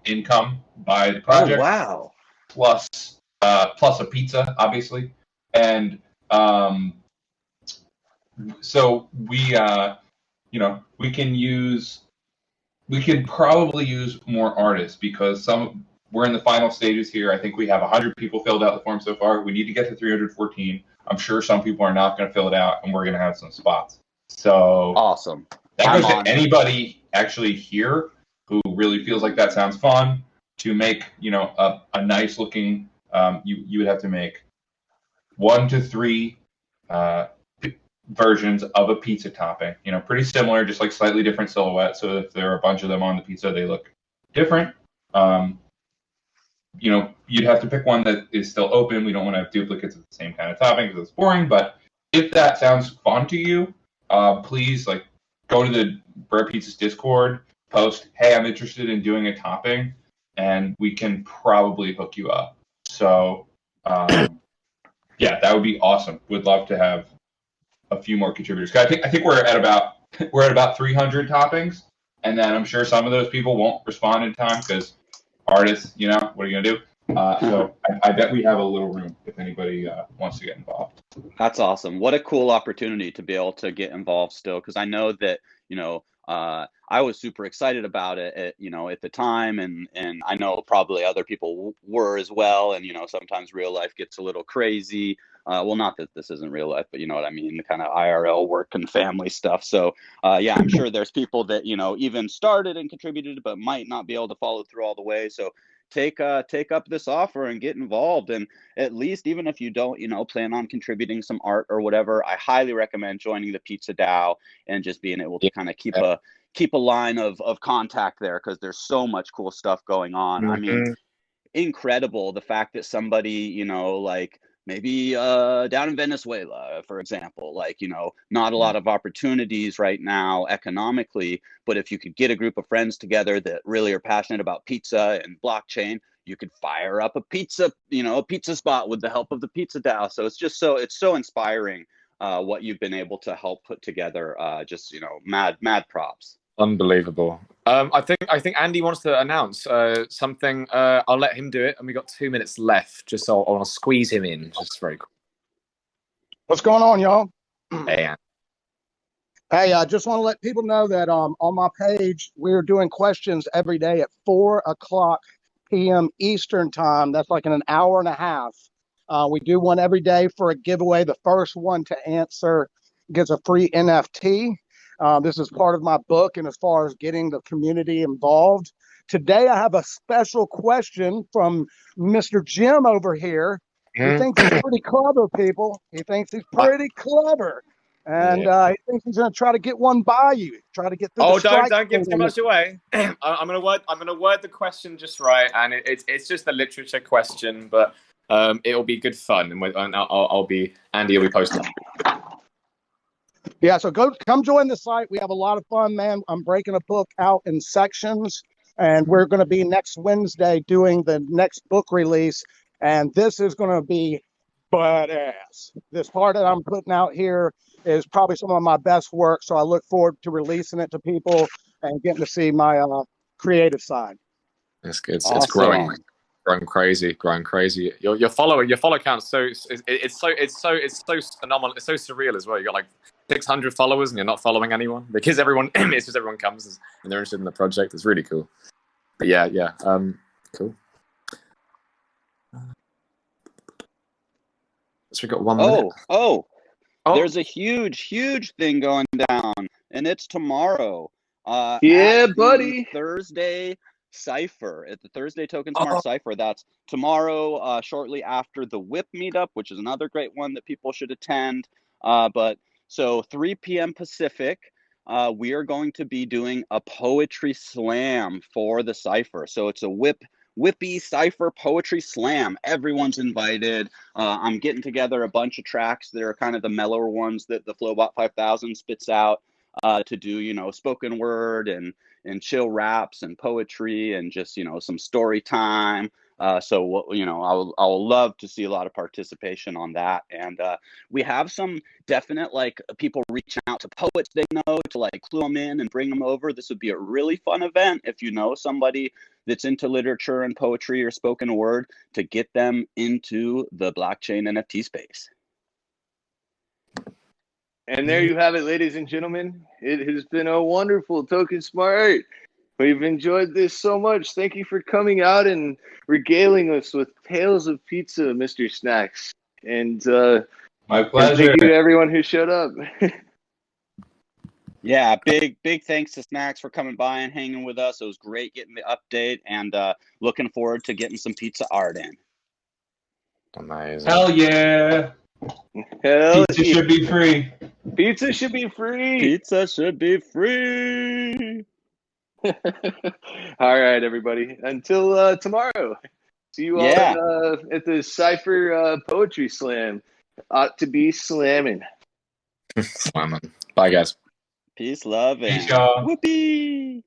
income by the project. Oh, wow. Plus a pizza, obviously, and so we we can probably use more artists, because we're in the final stages here. I think we have 100 people filled out the form so far. We need to get to 314. I'm sure some people are not going to fill it out, and we're going to have some spots. So awesome. That goes to anybody actually here who really feels like that sounds fun. To make, you know, a nice looking, you would have to make 1 to 3 versions of a pizza topping. You know, pretty similar, just like slightly different silhouettes. So if there are a bunch of them on the pizza, they look different. You know, you'd have to pick one that is still open. We don't want to have duplicates of the same kind of topping because it's boring. But if that sounds fun to you, please go to the Bread Pizzas Discord, post, "Hey, I'm interested in doing a topping," and we can probably hook you up. So, yeah, that would be awesome. Would love to have a few more contributors. I think we're at about 300 toppings, and then I'm sure some of those people won't respond in time because artists, you know, what are you gonna do? So I bet we have a little room if anybody wants to get involved. That's awesome. What a cool opportunity to be able to get involved still, because I know that, you know, I was super excited about it at, you know, at the time, and I know probably other people were as well. And, you know, sometimes real life gets a little crazy. Well, not that this isn't real life, but you know what I mean, the kind of IRL work and family stuff. So yeah, I'm sure there's people that, you know, even started and contributed, but might not be able to follow through all the way. So take up this offer and get involved. And at least, even if you don't, you know, plan on contributing some art or whatever, I highly recommend joining the Pizza DAO and just being able to kind of keep a line of contact there, because there's so much cool stuff going on. I mean, incredible the fact that somebody, you know, like maybe down in Venezuela, for example, like, you know, not a lot of opportunities right now economically, but if you could get a group of friends together that really are passionate about pizza and blockchain, you could fire up a pizza spot with the help of the Pizza DAO. So it's just it's so inspiring what you've been able to help put together. Just, you know, mad props. Unbelievable. I think Andy wants to announce something. I'll let him do it, and we got 2 minutes left. Just so I want to squeeze him in. Just very cool. What's going on, y'all? Hey, Hey, I just want to let people know that on my page, we're doing questions every day at 4:00 p.m. Eastern time. That's like in an hour and a half. We do one every day for a giveaway. The first one to answer gets a free NFT. This is part of my book, and as far as getting the community involved. Today, I have a special question from Mr. Jim over here. He thinks he's pretty clever, people. He thinks he's pretty clever. And he thinks he's going to try to get one by you. Try to get through the strike. Don't give too much away. I'm gonna word the question just right, and it's just a literature question, but it'll be good fun, and Andy will be posting. Yeah, so come join the site. We have a lot of fun, man. I'm breaking a book out in sections, and we're going to be next Wednesday doing the next book release, and this is going to be badass. This part that I'm putting out here is probably some of my best work, so I look forward to releasing it to people and getting to see my creative side. That's good. Awesome. It's growing crazy. Your follow count it's so phenomenal. It's so surreal as well. You got like 600 followers and you're not following anyone, because everyone it's just everyone comes and they're interested in the project. It's really cool. But yeah, cool. So we got 1 minute. There's a huge thing going down, and it's tomorrow. Yeah, buddy. Thursday Cypher, at the Thursday TokenSMART Cypher. That's tomorrow, shortly after the WIP meetup, which is another great one that people should attend. But so 3 p.m. Pacific, we are going to be doing a poetry slam for the Cypher. So it's a WIP WIPP Cypher Poetry Slam. Everyone's invited. I'm getting together a bunch of tracks that are kind of the mellower ones that the Flowbot 5000 spits out to do, you know, spoken word and chill raps and poetry and just, you know, some story time. So, you know, I'll love to see a lot of participation on that. And we have some definite, like, people reaching out to poets they know to, like, clue them in and bring them over. This would be a really fun event if you know somebody that's into literature and poetry or spoken word, to get them into the blockchain NFT space. And there you have it, ladies and gentlemen. It has been a wonderful TokenSmart. We've enjoyed this so much. Thank you for coming out and regaling us with tales of pizza, Mr. SNAX. And my pleasure. Thank you to everyone who showed up. Yeah, big thanks to SNAX for coming by and hanging with us. It was great getting the update, and looking forward to getting some pizza art in. Amazing. Hell yeah. Hell Pizza yeah. should be free. Pizza should be free. Pizza should be free. All right, everybody. Until tomorrow. See you all at the Cypher Poetry Slam. Ought to be slamming. Slamming. Bye, guys. Peace, love, and Peace, y'all. whoopee.